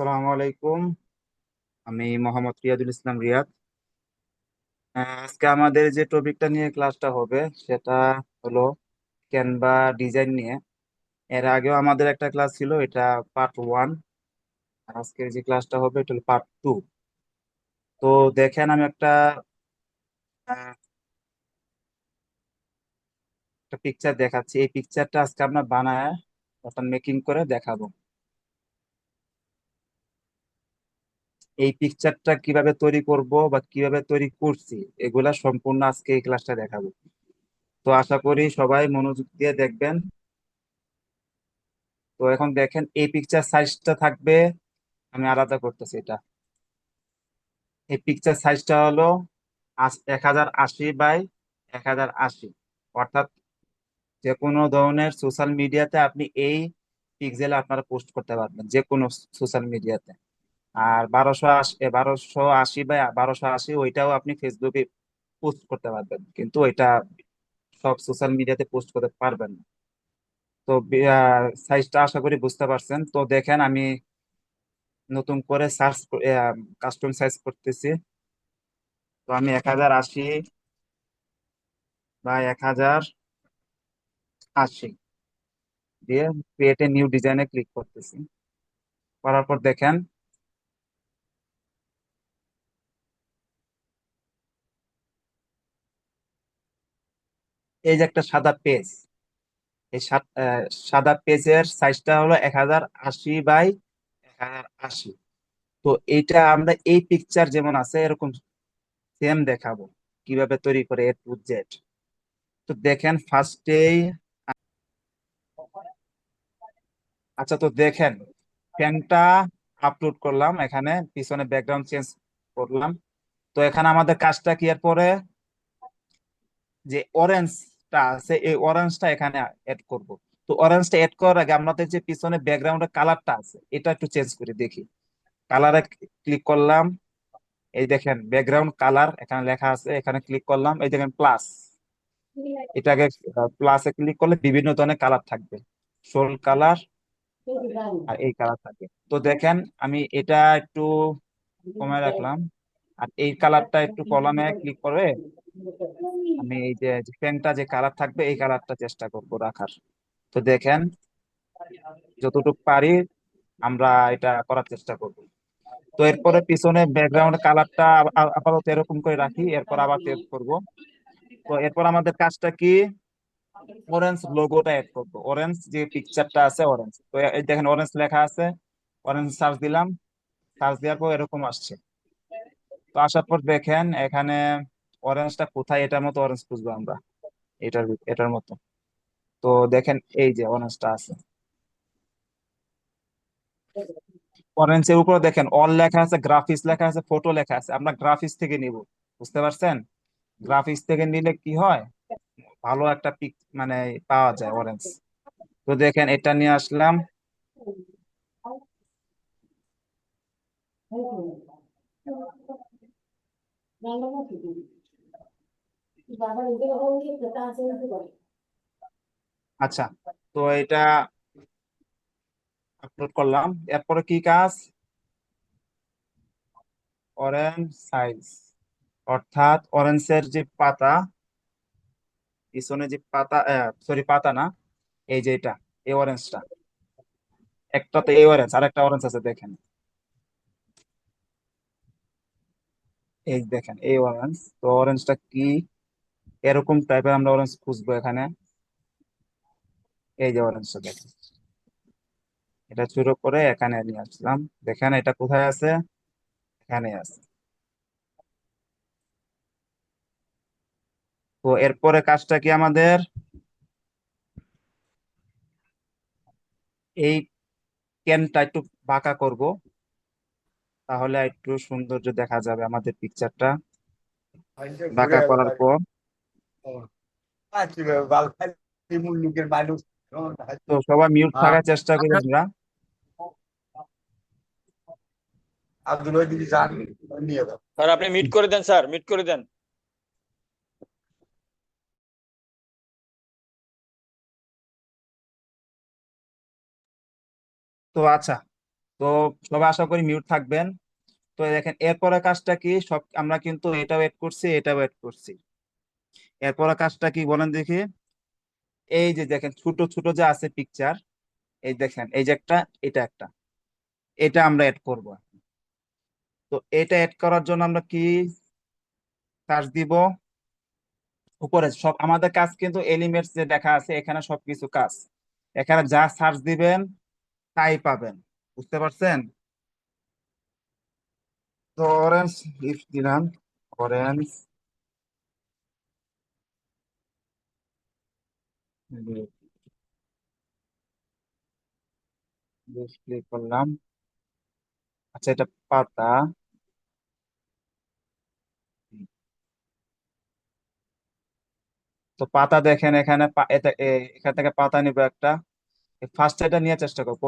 আসসালামু আলাইকুম। আমি মোহাম্মদ রিয়াদুল ইসলাম রিয়াদ। আজকে আমাদের যে টপিকটা নিয়ে ক্লাসটা হবে সেটা হলো ক্যানভা ডিজাইন নিয়ে। এর আগেও আমাদের একটা ক্লাস ছিল, এটা পার্ট 1। আজকের যে ক্লাসটা হবে এটা হলো পার্ট 2। তো দেখেন, আমি আহ, একটা পিকচার দেখাচ্ছি। এই পিকচারটা আজকে আমরা বানায় অর্থাৎ মেকিং করে দেখাবো। এই পিকচারটা কিভাবে তৈরি করব বা কিভাবে তৈরি করছি এগুলা সম্পূর্ণ আজকে এই ক্লাসটা দেখাবো। তো আশা করি সবাই মনোযোগ দিয়ে দেখবেন। তো এখন দেখেন, এই পিকচার সাইজটা থাকবে, আমি আলাদা করতেছি এটা। এই পিকচার সাইজটা হলো 1080 বাই 1080, অর্থাৎ যে কোনো ধরনের সোশ্যাল মিডিয়াতে আপনি এই পিক্সেলে আপনারা পোস্ট করতে পারবেন, যে কোনো সোশ্যাল মিডিয়াতে। আর 1280 বাই 1280 ওইটাও আপনি ফেসবুকে পোস্ট করতে পারবেন, কিন্তু ওইটা সব সোশ্যাল মিডিয়াতে পোস্ট করতে পারবেন না। তো সাইজটা আশা করি বুঝতে পারছেন। তো দেখেন, আমি নতুন করে কাস্টম সাইজ করতেছি। তো আমি 1080 বাই 1080 দিয়ে ক্রিয়েট এ নিউ ডিজাইনে ক্লিক করতেছি। করার পর দেখেন, এই যে একটা সাদা পেজ, এই সাদা পেজের সাইজটা হলো 1080 বাই 1080। তো এইটা আমরা এই পিকচার যেমন আছে এরকম সেম দেখাবো কিভাবে তৈরি করে A to Z। তো দেখেন ফার্স্টেই, আচ্ছা তো দেখেন, ফ্যানটা আপলোড করলাম, এখানে পিছনে ব্যাকগ্রাউন্ড চেঞ্জ করলাম। তো এখানে আমাদের কাজটা কি, এর পরে যে অরেঞ্জটা আছে এই অরেঞ্জটা এখানে এড করব। তো অরেঞ্জটা এড করার আগে আমাদের যে পিছনে ব্যাকগ্রাউন্ডের কালারটা আছে এটা একটু চেঞ্জ করে দেখি। কালারে ক্লিক করলাম, এই দেখেন ব্যাকগ্রাউন্ড কালার এখানে লেখা আছে, এখানে ক্লিক করলাম, এই দেখেন প্লাস। এটাকে প্লাসে ক্লিক করলে বিভিন্ন ধরনের কালার থাকবে, সোল কালার আর এই কালার থাকে। তো দেখেন, আমি এটা একটু কমায় রাখলাম, আর এই কালারটা একটু কলামে ক্লিক করে আমি এই যে ফ্যানটা যে কালার থাকবে এই কালারটা চেষ্টা করব রাখার। তো দেখেন, যতটুকু পারি আমরা এটা করার চেষ্টা করব। তো এরপরে পিছনে ব্যাকগ্রাউন্ড কালারটা আপাতত এরকম করে রাখি, এরপর আবার চেঞ্জ করব। তো এরপর আমাদের কাজটা কি, অরেঞ্জ লোগোটা এড করবো, অরেঞ্জ যে পিকচারটা আছে অরেঞ্জ। তো এই দেখেন অরেঞ্জ লেখা আছে, অরেঞ্জ সার্চ দিলাম, সার্চ দেওয়ার পর এরকম আসছে। তো আসার পর দেখেন এখানে অরেঞ্জটা কোথায়, এটার মতো অরেঞ্জ খুঁজবো আমরা, এটার মতো। তো দেখেন এই যে অরেঞ্জটা আছে, অরেঞ্জের উপরে দেখেন অল লেখা আছে, গ্রাফিক্স লেখা আছে, ফটো লেখা আছে। আমরা গ্রাফিক্স থেকে নিব, বুঝতে পারছেন? গ্রাফিক্স থেকে নিলে কি হয়, ভালো একটা পিক মানে পাওয়া যায় অরেঞ্জ। তো দেখেন এটা নিয়ে আসলাম। আচ্ছা, তো এটা আপলোড করলাম। এরপরে কি কাজ, অরেঞ্জ সাইজ, অর্থাৎ অরেঞ্জের যে পাতা, পিছনে যে পাতা, সরি পাতা না, এই যে এটা, এই অরেঞ্জটা, একটা তো এই অরেঞ্জ আর একটা অরেঞ্জ আছে দেখেন, এই দেখেন এই অরেঞ্জ। তো অরেঞ্জটা কি, এরকম টাইপের আমরা অরেঞ্জ খুঁজবো এখানে। এই যে অরেঞ্জটা দেখেন, এটা শুরু করে এখানে নিয়ে আসলাম। দেখেন এটা কোথায় আছে, এখানে আছে। তো এরপরে কাজটা কি আমাদের, এই ক্যানটা একটু বাঁকা করব, তাহলে একটু সৌন্দর্য দেখা যাবে আমাদের পিকচারটা। ঘুরে বাঁকা গেল করার বাড়ি। পর, মুল্লুকের মানুষ তো সবাই মিউট থাকার চেষ্টা করি আমরা। আব্দুল ওই যান নিয়ে যাও। স্যার আপনি মিট করে দেন, স্যার মিট করে দেন। তো আচ্ছা, তো সবাই আশা করি মিউট থাকবেন। তো দেখেন এরপরে কাজটা কি, সব আমরা কিন্তু এটাও এড করছি, এটাও এড করছি। এরপরে কাজটা কি বলেন দেখি। এই যে দেখেন ছোট ছোট যে আছে পিকচার, এই দেখেন এই যে একটা, এটা একটা, এটা আমরা এড করব। তো এটা এড করার জন্য আমরা কি সার্চ দিব, উপরে সব আমাদের কাজ কিন্তু এলিমেন্টস যে দেখা আছে এখানে সবকিছু কাজ, এখানে যা সার্চ দিবেন তাই পাবেন। বুঝতে পারছেন? তো অরেঞ্জ লিফ দিলাম, অরেঞ্জ লিফ ক্লিক করলাম। আচ্ছা এটা পাতা। তো পাতা দেখেন এখানে এখান থেকে পাতা নিব একটা। ফার্স্ট এটা নিয়ে চেষ্টা করবো,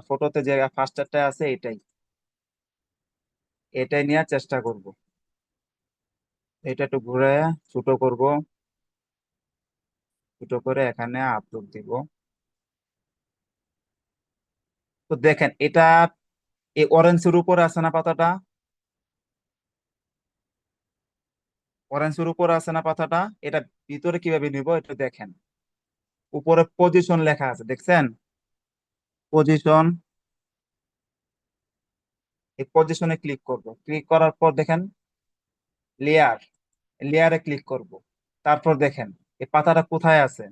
ফটোতে যে ফার্স্ট এটা আছে এটাই, এটাই নিয়ে চেষ্টা করব। এটা একটু ঘুরে ছোট করব, ছোট করে এখানে আপলোড দিব। তো দেখেন এটা এই অরেঞ্জের উপরে আছে না পাতাটা, অরেঞ্জের উপরে আছে না পাতাটা, এটা ভিতরে কিভাবে নিব এটা দেখেন। উপরে পজিশন লেখা আছে, দেখছেন? পজিশন, এই পজিশনে ক্লিক করব, ক্লিক করার পর দেখেন লেয়ার, লেয়ারে ক্লিক করব। তারপর দেখেন এই পাতাটা কোথায় আছে,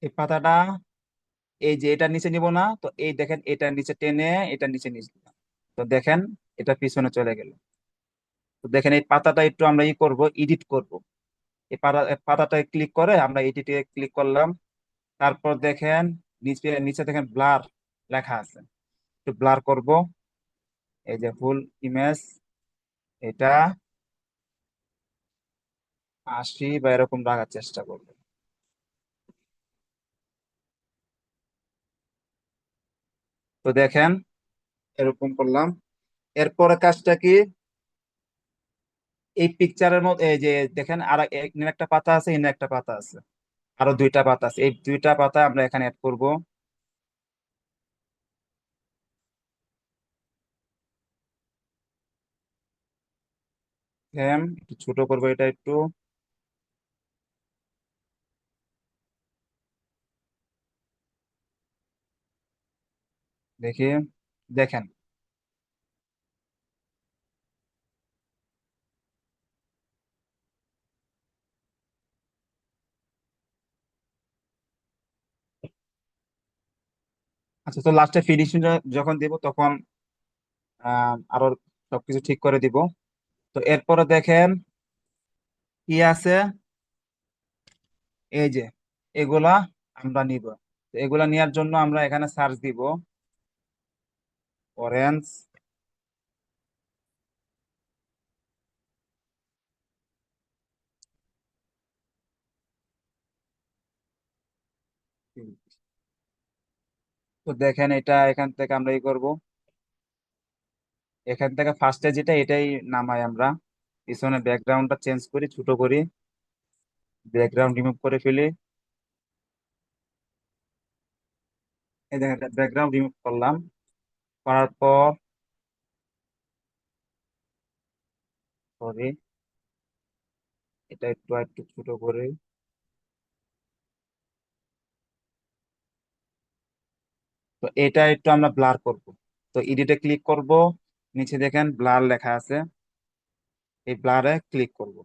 এই পাতাটা এই যে এটার নিচে নিব না, তো এই দেখেন এটার নিচে টেনে এটার নিচে নিয়ে দিলাম। তো দেখেন এটা পিছনে চলে গেল। তো দেখেন এই পাতাটা একটু আমরা করব, এডিট করব। এই পাতাটায় ক্লিক করে আমরা এডিটে ক্লিক করলাম। তারপর দেখেন নিচে নিচে দেখেন ব্লার লেখা আছে, একটু ব্লার করব। এই যে ফুল ইমেজ, এটা 80 বা এরকম রাখার চেষ্টা করব। তো দেখেন এরকম করলাম। এরপরে কাজটা কি, এই পিকচারের মধ্যে এই যে দেখেন আর এখানে একটা পাতা আছে, এখানে একটা পাতা আছে, আরো দুইটা পাতা আছে, এই দুইটা পাতা আমরা এখানে অ্যাড করব। একটু ছোট করবো এটা একটু। দেখি, দেখেন আচ্ছা। তো লাস্টে ফিনিশিং যখন দিব তখন আরো সবকিছু ঠিক করে দিব। তো এরপরে দেখেন কি আছে, এই যে এগুলা আমরা নিব। তো এগুলা নেওয়ার জন্য আমরা এখানে সার্চ দিব অরেঞ্জ। তো দেখেন এটা এখান থেকে আমরা করব, এখান থেকে ফার্স্টে যেটা এটাই নামাই আমরা, পিছনে ব্যাকগ্রাউন্ডটা চেঞ্জ করি, ছোট করি, ব্যাকগ্রাউন্ড রিমুভ করে ফেলি। এই দেখেন ব্যাকগ্রাউন্ড রিমুভ করলাম, করার পর সরি এটা একটু একটু ছোট করে, তো এটা একটু আমরা ব্লার করব। তো এডিটে ক্লিক করব, নিচে দেখেন ব্লার লেখা আছে, এই ব্লারে ক্লিক করব।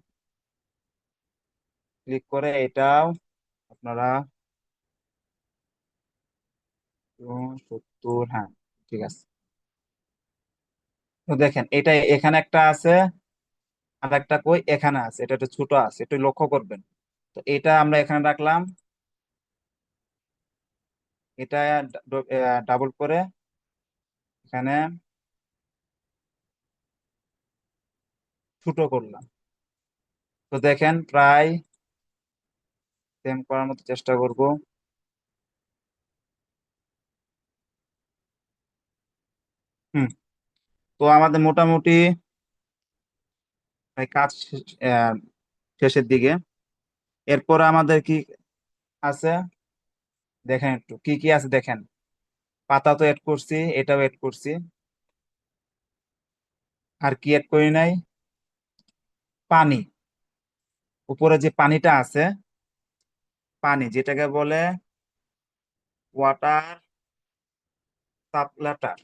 ক্লিক করে এটাও আপনারা 70, হ্যাঁ ঠিক আছে। তো দেখেন এটা এখানে একটা আছে, আর একটা কই এখানে আছে, এটা একটু ছোট আছে, একটু লক্ষ্য করবেন। তো এটা আমরা এখানে রাখলাম, এটা ডাবল করে এখানে ছোট করলাম। তো দেখেন প্রায় সেম করার মতো চেষ্টা করব। হুম। তো আমাদের মোটামুটি প্রায় কাজ শেষের দিকে। এরপর আমাদের কি আছে দেখেন, একটু কি কি আছে দেখেন। পাতা তো এড করছি, এটাও এড করছি। আর কি এড করি নাই? পানি। উপরে যে পানিটা আছে, পানি যেটাকে বলে ওয়াটার সাপ্লাটার,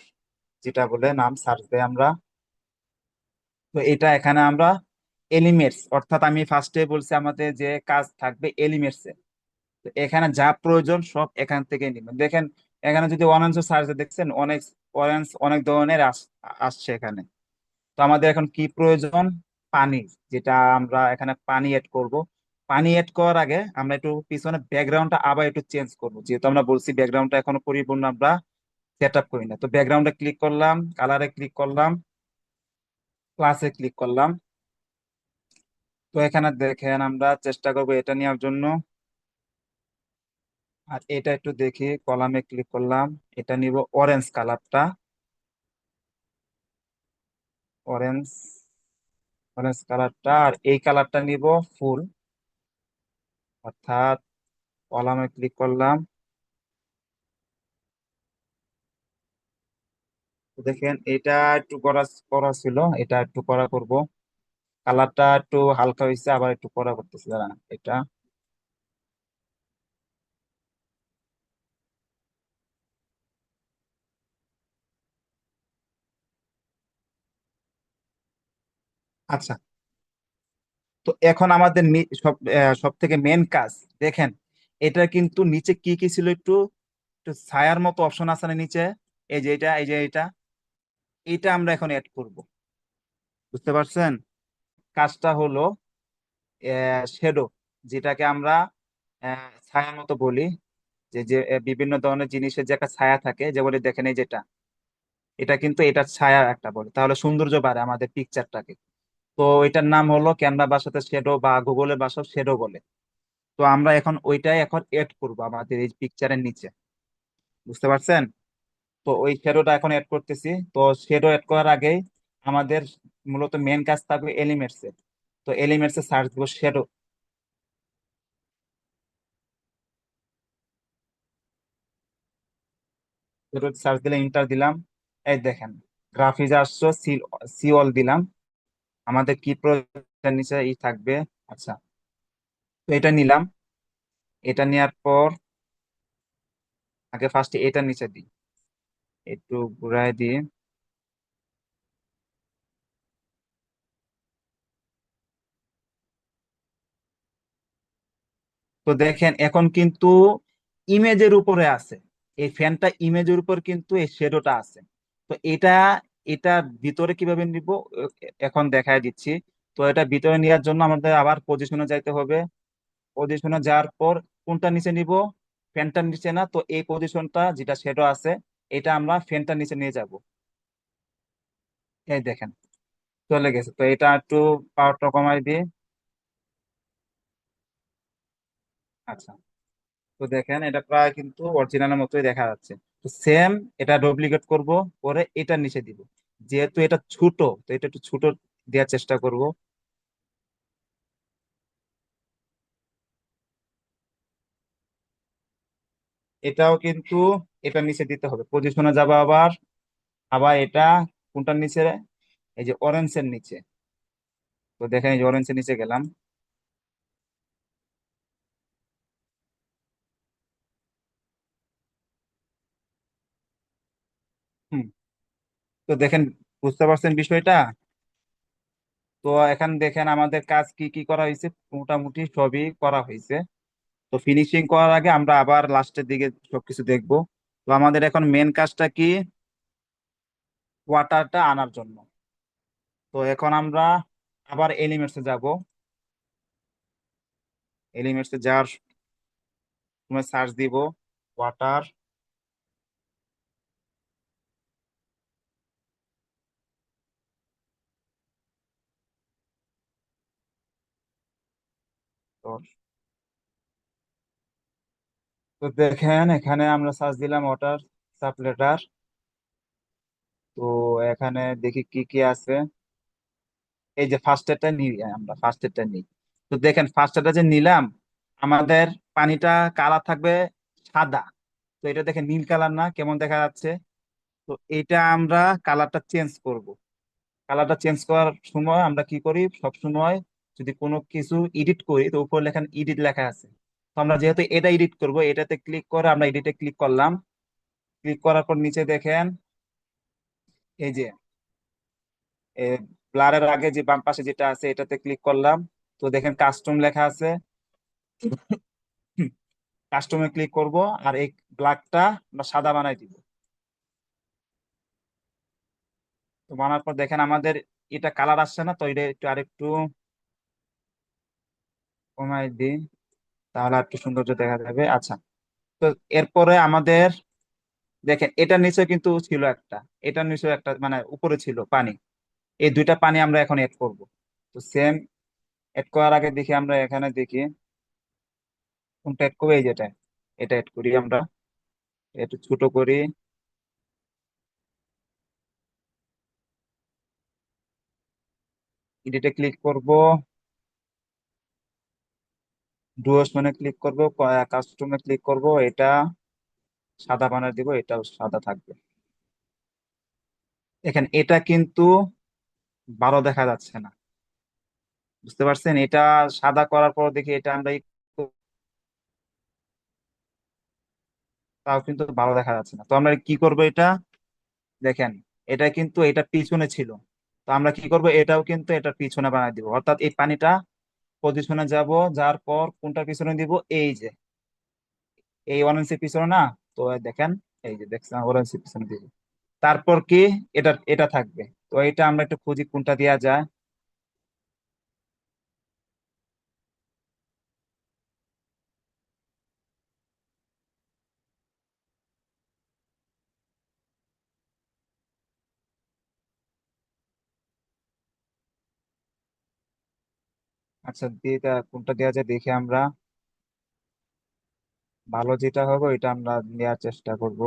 যেটা বলে নাম সার্চ দেয় আমরা। তো এটা এখানে আমরা এলিমেন্টস, অর্থাৎ আমি ফার্স্টে বলছি আমাদের যে কাজ থাকবে এলিমেন্টস। তো এখানে যা প্রয়োজন সব এখান থেকে নিবেন। দেখেন এখানে যদি অরেঞ্জ সার্চ দেখছেন, অনেক অরেঞ্জ অনেক ধরনের আসছে এখানে। তো আমাদের এখন কি প্রয়োজন? পানি। যেটা আমরা এখানে পানি এড করব। পানি এড করার আগে আমরা একটু পিছনে ব্যাকগ্রাউন্ডটা আবার একটু চেঞ্জ করব, যেহেতু আমরা বলছি ব্যাকগ্রাউন্ডটা এখনো পরিপূর্ণ আমরা সেট আপ করি না। তো ব্যাকগ্রাউন্ডে ক্লিক করলাম, কালারে ক্লিক করলাম, ক্লাসে ক্লিক করলাম। তো এখানে দেখেন আমরা চেষ্টা করব এটা নেওয়ার জন্য। আর এটা একটু দেখি, কলামে ক্লিক করলাম, এটা নিব অরেঞ্জ কালারটা। অরেঞ্জ, অরেঞ্জ কালারটা। আর এই কালারটা নিব ফুল, অর্থাৎ কলামে ক্লিক করলাম। তো দেখেন এটা একটু করা করা ছিল, এটা একটু করা করব। কালারটা একটু হালকা হয়েছে, আবার একটু করা করতেছি, দাঁড়ান এটা। আচ্ছা, তো এখন আমাদের সব থেকে মেন কাজ, দেখেন এটা কিন্তু নিচে কি কি ছিল, একটু একটু ছায়ার মতো অপশন আছে না নিচে? এই যে এটা, এই যে এটা, এটা আমরা এখন অ্যাড করব। বুঝতে পারছেন? কাজটা হলো শেডো, যেটাকে আমরা ছায়ার মতো বলি। যে যে বিভিন্ন ধরনের জিনিসের যে একটা ছায়া থাকে, যেমন এই দেখেন এই যেটা, এটা কিন্তু এটার ছায়া একটা বলে, তাহলে সৌন্দর্য বাড়ে আমাদের পিকচারটাকে। তো এটার নাম হলো ক্যানভা ভাষাতে শেডো, বা গুগলের ভাষাও শেডো বলে। তো আমরা এখন ওইটাই এখন এড করব আমাদের এই পিকচারের নিচে। বুঝতে পারছেন? তো ওই শেডোটা এখন এড করতেছি। তো শেডো এড করার আগেই আমাদের মূলত মেন কাজ থাকবে এলিমেন্টস এর। তো এলিমেন্টস এ সার্চ দিব শেডো। শেডো সার্চ দিলে ইন্টার দিলাম। এই দেখেন গ্রাফিজ আসছো, সিওল দিলাম। আমাদের কি প্রয়োজন নিচে ই থাকবে। আচ্ছা, তো এটা নিলাম। এটা নেওয়ার পর আগে ফার্স্টে এটা নিচে দিই, একটু ঘুরায় দিয়ে। তো দেখেন এখন কিন্তু ইমেজের উপরে আছে, এই ফ্যানটা ইমেজের উপর কিন্তু এই শ্যাডোটা আছে। তো এটা, এটা ভিতরে কিভাবে নিব এখন দেখায় দিচ্ছি। তো এটা ভিতরে নেওয়ার জন্য আমাদের আবার পজিশনে যাইতে হবে। পজিশনে যাওয়ার পর কোনটা নিচে নিব? ফ্যানটার নিচে না, তো এই পজিশনটা যেটা শ্যাডো আছে, এটা আমরা ফ্যানটার নিচে নিয়ে যাব। এই দেখেন চলে গেছে। তো এটা একটু পাওয়ারটা কমাই দিয়ে। আচ্ছা, তো দেখেন এটা প্রায় কিন্তু অরিজিনালের মতোই দেখা যাচ্ছে। তো সেম এটা ডুপ্লিকেট করব, করে এটার নিচে দিব। যেহেতু এটা ছোট, তো এটা একটু ছোট দেওয়ার চেষ্টা করব। এটাও কিন্তু এটার নিচে দিতে হবে, পজিশনে যাবো আবার। আবার এটা কোনটার নিচে? এই যে অরেঞ্জের নিচে। তো দেখেন এই যে অরেঞ্জের নিচে গেলাম। হুম, তো দেখেন বুঝতে পারছেন বিষয়টা? তো এখন দেখেন আমাদের কাজ কি কি করা হয়েছে, মোটামুটি সবই করা হয়েছে। তো ফিনিশিং করার আগে আমরা আবার লাস্টের দিকে সবকিছু দেখবো। তো আমাদের এখন মেন কাজটা কি? ওয়াটারটা আনার জন্য। তো এখন আমরা আবার এলিমেন্টসে যাব। এলিমেন্টসে যাওয়ার সময় সার্চ দিব ওয়াটার। তো তো দেখেন এখানে আমরা সার্চ দিলাম ওয়াটার সাপ্লাইটার। তো এখানে দেখি কি কি আছে। এই যে ফার্স্ট এডটা নিই, আমরা ফার্স্ট এডটা নিই। তো দেখেন ফার্স্ট এডটা যে নিলাম, আমাদের পানিটা কালার থাকবে সাদা। তো তো এটা দেখেন নীল কালার না, কেমন দেখা যাচ্ছে? তো এটা আমরা কালারটা চেঞ্জ করব। কালারটা চেঞ্জ করার সময় আমরা কি করি, সব সময় যদি কোনো কিছু এডিট করি তো উপর লেখা এডিট লেখা আছে। তো আমরা যেহেতু এটা এডিট করব, এটাতে ক্লিক করে আমরা এডিটে ক্লিক করলাম। ক্লিক করার পর নিচে দেখেন এই যে ব্লারের আগে যে বাম পাশে যেটা আছে এটাতে ক্লিক করলাম। তো দেখেন কাস্টম লেখা আছে, কাস্টমে ক্লিক করব। আর এই ব্ল্যাকটা আমরা সাদা বানাই দিব। তো বানার পর দেখেন আমাদের এটা কালার আসছে না, তো এটা একটু আরেকটু কমাই দিই, তাহলে একটু সৌন্দর্য দেখা যাবে। আচ্ছা, তো এরপরে আমাদের দেখেন এটার নিচে কিন্তু ছিল একটা, এটার নিচে একটা মানে উপরে ছিল পানি। এই দুইটা পানি আমরা এখন এড করব। তো সেম এড করার আগে দেখি আমরা এখানে দেখি কোনটা এড করবো। এই যেটা, এটা এড করি আমরা, একটু ছোট করি। এডিটে ক্লিক করব, ডুওশনে ক্লিক করব, কাস্টমে ক্লিক করব। এটা সাদা বানায় দিব, এটাও সাদা থাকবে। এখানে এটা কিন্তু ভালো দেখা যাচ্ছে না, বুঝতে পারছেন? এটা সাদা করার পর দেখি এটা আমরা তাও কিন্তু ভালো দেখা যাচ্ছে না। তো আমরা কি করব এটা, দেখেন এটা কিন্তু এটা পিছনে ছিল। তো আমরা কি করব, এটাও কিন্তু এটা পিছনে বানাই দিব। অর্থাৎ এই পানিটা পজিশনে যাব, যার পর কোনটা পিছনে দিব, এই যে এই অরেঞ্জের পিছনে না। তো দেখেন, এই যে দেখছেন অরেঞ্জের পিছনে দিব। তারপর কি, এটা এটা থাকবে। তো এটা আমরা একটু খুঁজি কোনটা দেওয়া যায়। আচ্ছা, এটা কোনটা দেওয়া যায় দেখি আমরা। ভালো যেটা হবে এটা আমরা নেওয়ার চেষ্টা করব।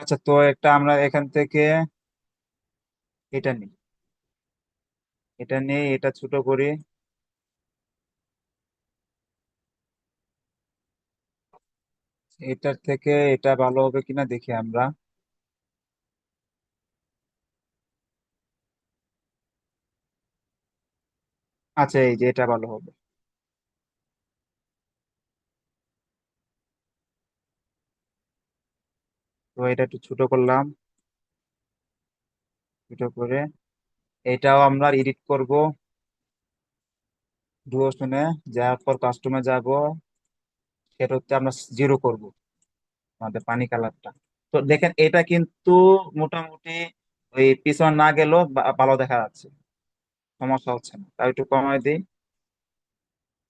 আচ্ছা, তো একটা আমরা এখান থেকে এটা নিই, এটা নিয়ে এটা ছোট করি। এটার থেকে এটা ভালো হবে কিনা দেখি আমরা। আচ্ছা, এই যে এটা ভালো হবে। তো এটা একটু ছোট করলাম, ছোট করে এটাও আমরা এডিট করব। ডুওশনে যাওয়ার পর কাস্টমে যাব, সেটা হচ্ছে আমরা জিরো করব আমাদের পানি কালারটা। তো দেখেন এটা কিন্তু মোটামুটি ওই পিছন না গেলেও ভালো দেখা যাচ্ছে, সমস্যা হচ্ছে না। তাও একটু কমাই দিই।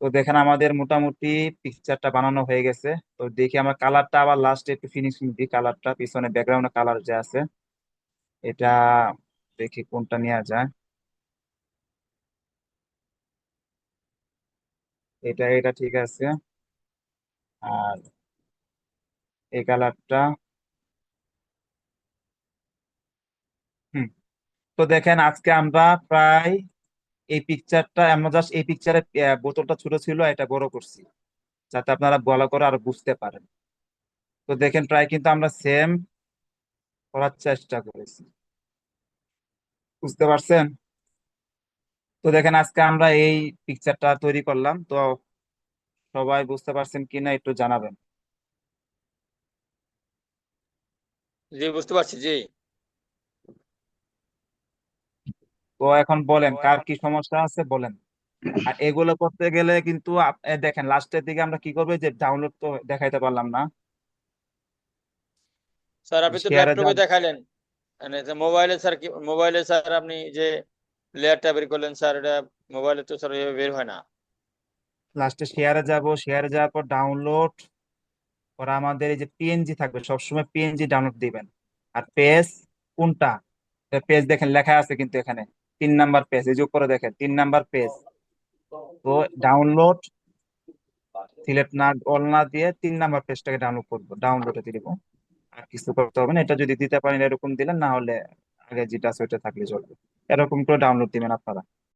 তো দেখেন আমাদের মোটামুটি পিকচারটা বানানো হয়ে গেছে। তো দেখি আমরা কালারটা আবার লাস্টে একটু ফিনিশিং দিই। কালারটা পিছনে ব্যাকগ্রাউন্ডে কালার যে আছে এটা দেখি কোনটা নেওয়া যায়। এটা এটা ঠিক আছে। আর এই কালারটা, হুম। তো দেখেন আজকে আমরা প্রায় এই পিকচারটা, আমরা জাস্ট এই পিকচারের বোতলটা ছোট ছিল, এটা বড় করছি যাতে আপনারা ভালো করে আরো বুঝতে পারেন। তো দেখেন প্রায় কিন্তু আমরা সেম করার চেষ্টা করেছি, বুঝতে পারছেন? তো দেখেন আজকে আমরা এই পিকচারটা তৈরি করলাম। তো সবাই বুঝতে পারছেন কিনা একটু জানাবেন। জি, বুঝতে পারছি, জি। তো এখন বলেন কার কি সমস্যা আছে বলেন। আর এগুলো করতে গেলে কিন্তু দেখেন লাস্টের দিকে আমরা কি করবো, যে ডাউনলোড তো দেখাইতে পারলাম না। স্যার, আপনি তো শেয়ারে ল্যাপটপে যাব, দেখালেন। মানে মোবাইলে স্যার, কি মোবাইলে স্যার আপনি যে লেয়ারটা বের করলেন স্যার, এটা মোবাইলে তো স্যার এভাবে বের হয় না। লাস্টে শেয়ারে যাব, শেয়ারে যাওয়ার পর ডাউনলোড। ওরা আমাদের এই যে পিএনজি থাকবে, সবসময় পিএনজি ডাউনলোড দিবেন। আর পেজ কোনটা, পেজ দেখেন লেখা আছে কিন্তু এখানে 3 নাম্বার পেজ, এই যে উপরে দেখেন 3 নাম্বার পেজ। তো ডাউনলোড সিলেক্ট না অল না দিয়ে 3 নাম্বার পেজটাকে ডাউনলোড করবো, ডাউনলোডে দিয়ে দিব। আর কিছু করতে হবে না। এটা যদি দিতে পারেন এরকম দিলেন, না হলে আগে যেটা আছে ওইটা থাকলে চলবে। এরকম করে ডাউনলোড দিবেন আপনারা।